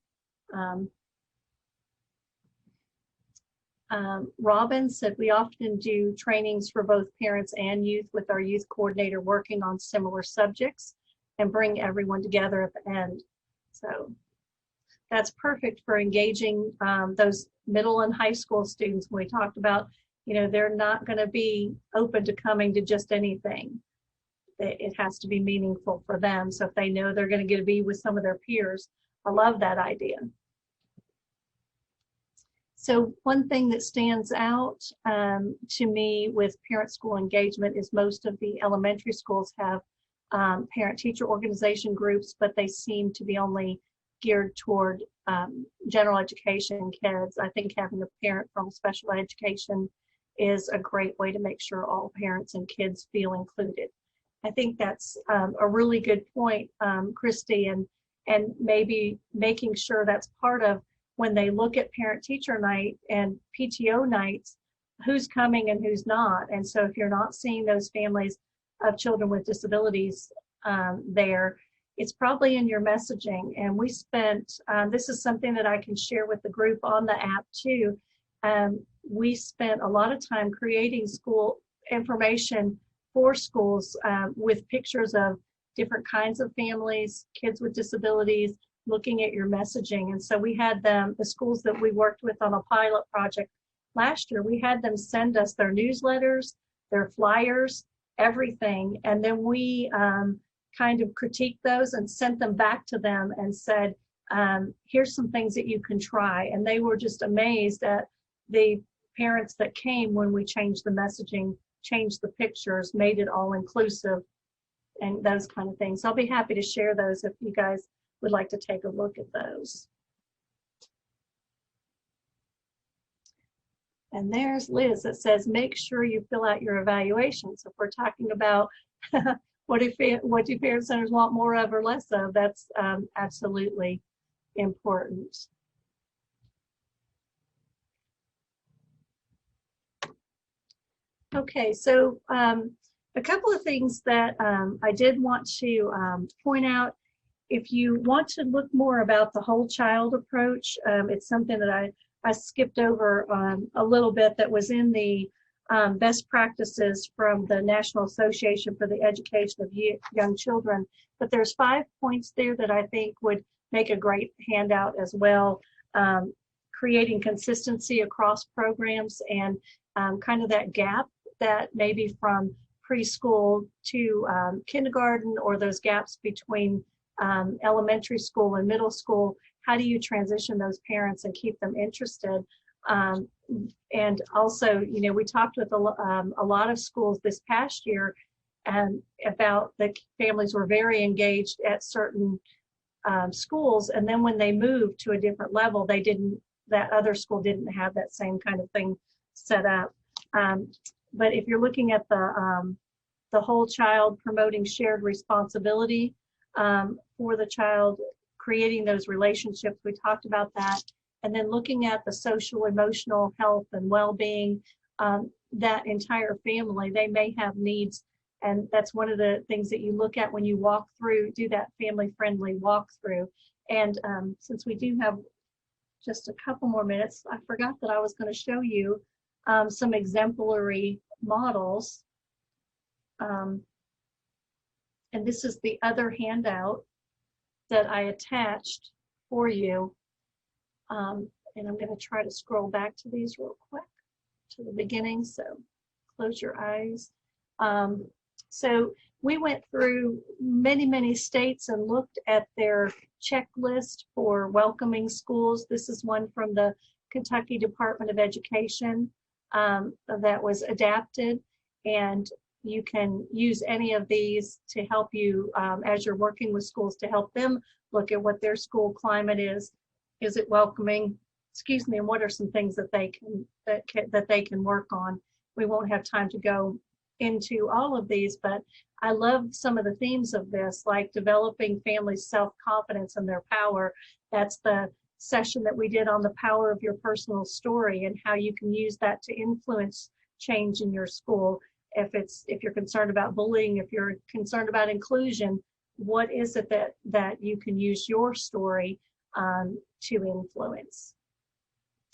Robin said we often do trainings for both parents and youth with our youth coordinator working on similar subjects and bring everyone together at the end. So that's perfect for engaging those middle and high school students. When we talked about, they're not going to be open to coming to just anything. It has to be meaningful for them. So if they know they're going to get to be with some of their peers, I love that idea. So one thing that stands out to me with parent-school engagement is most of the elementary schools have parent-teacher organization groups, but they seem to be only geared toward general education kids. I think having a parent from special education is a great way to make sure all parents and kids feel included. I think that's a really good point, Christy, and maybe making sure that's part of when they look at parent-teacher night and PTO nights, who's coming and who's not. And so if you're not seeing those families of children with disabilities there, it's probably in your messaging. And we spent, this is something that I can share with the group on the app too. We spent a lot of time creating school information for schools with pictures of different kinds of families, kids with disabilities, looking at your messaging. And so we had them, the schools that we worked with on a pilot project last year, we had them send us their newsletters, their flyers, everything. And then we kind of critiqued those and sent them back to them and said, here's some things that you can try. And they were just amazed at the parents that came when we changed the messaging, changed the pictures, made it all inclusive, and those kind of things. So I'll be happy to share those if you guys would like to take a look at those. And there's Liz that says, make sure you fill out your evaluations. If we're talking about what do parent centers want more of or less of, that's absolutely important. Okay, so a couple of things that I did want to point out. If you want to look more about the whole child approach, it's something that I skipped over a little bit that was in the best practices from the National Association for the Education of Young Children. But there's 5 points there that I think would make a great handout as well. Creating consistency across programs and kind of that gap that maybe from preschool to kindergarten, or those gaps between elementary school and middle school. How do you transition those parents and keep them interested? And also, we talked with a lot of schools this past year about the families were very engaged at certain schools, and then when they moved to a different level, that other school didn't have that same kind of thing set up. But if you're looking at the whole child, promoting shared responsibility for the child, creating those relationships, we talked about that. And then looking at the social, emotional health and well-being, that entire family, they may have needs. And that's one of the things that you look at when you walk through, do that family-friendly walkthrough. And since we do have just a couple more minutes, I forgot that I was going to show you some exemplary models. And this is the other handout that I attached for you. And I'm going to try to scroll back to these real quick. to the beginning, so close your eyes. So we went through many states and looked at their checklist for welcoming schools. This is one from the Kentucky Department of Education that was adapted, and you can use any of these to help you as you're working with schools to help them look at what their school climate is. Is it welcoming? Excuse me, and what are some things that they can work on? We won't have time to go into all of these, but I love some of the themes of this, like developing families' self-confidence and their power. That's the session that we did on the power of your personal story and how you can use that to influence change in your school. If you're concerned about bullying, if you're concerned about inclusion, what is it that you can use your story to influence?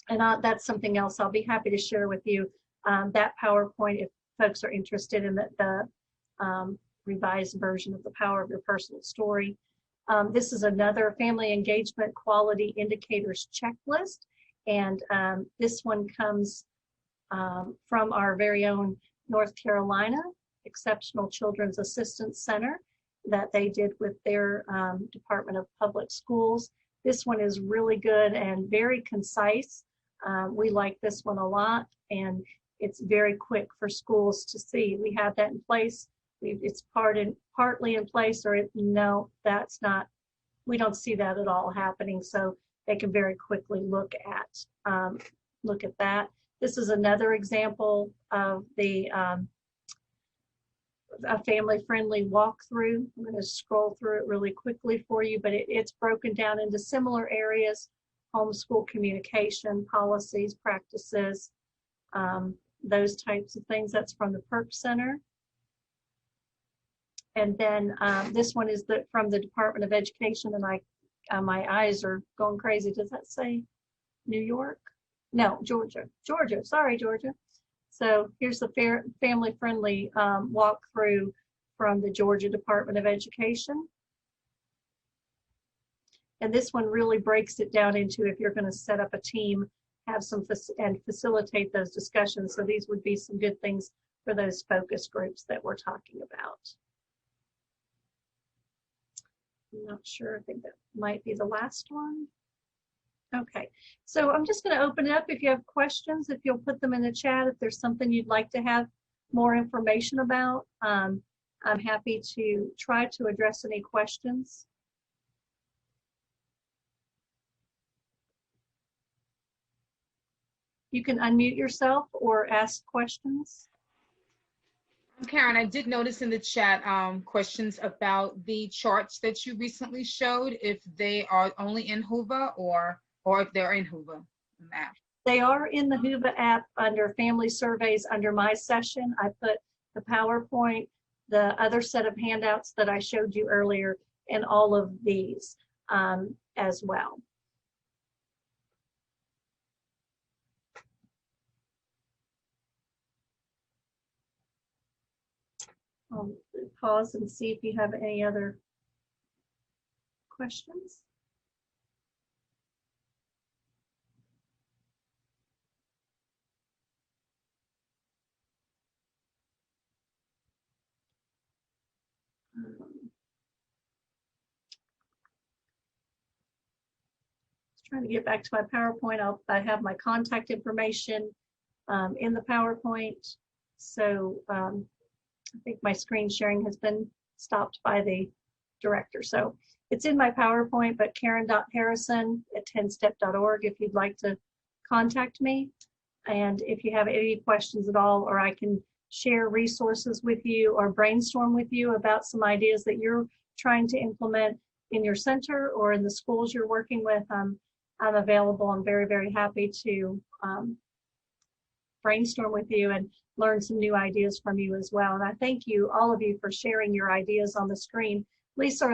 And that's something else I'll be happy to share with you, that PowerPoint, if folks are interested in the revised version of the power of your personal story. This is another family engagement quality indicators checklist. And this one comes from our very own North Carolina Exceptional Children's Assistance Center that they did with their Department of Public Schools. This one is really good and very concise. We like this one a lot, and it's very quick for schools to see. We have that in place. It's partly in place, or no, that's not. We don't see that at all happening. So they can very quickly look at that. This is another example of the a family-friendly walkthrough. I'm going to scroll through it really quickly for you, but it's broken down into similar areas: homeschool communication, policies, practices, those types of things. That's from the PERC Center. And then this one is from the Department of Education, and my eyes are going crazy. Does that say New York? No, Georgia. Georgia, sorry, Georgia. So here's the family-friendly walkthrough from the Georgia Department of Education. And this one really breaks it down into, if you're going to set up a team, have some and facilitate those discussions. So these would be some good things for those focus groups that we're talking about. I'm not sure, I think that might be the last one. Okay, so I'm just going to open it up. If you have questions, if you'll put them in the chat, if there's something you'd like to have more information about, I'm happy to try to address any questions. You can unmute yourself or ask questions.
Karen, I did notice in the chat questions about the charts that you recently showed, if they are only in Whova or if they're in Whova app.
They are in the Whova app under family surveys. Under my session, I put the PowerPoint, the other set of handouts that I showed you earlier, and all of these as well. I'll pause and see if you have any other questions. Trying to get back to my PowerPoint. I have my contact information in the PowerPoint. So I think my screen sharing has been stopped by the director. So it's in my PowerPoint, but karen.harrison@10step.org if you'd like to contact me. And if you have any questions at all, or I can share resources with you or brainstorm with you about some ideas that you're trying to implement in your center or in the schools you're working with, I'm available. I'm very happy to brainstorm with you and learn some new ideas from you as well. And I thank you, all of you, for sharing your ideas on the screen. Lisa,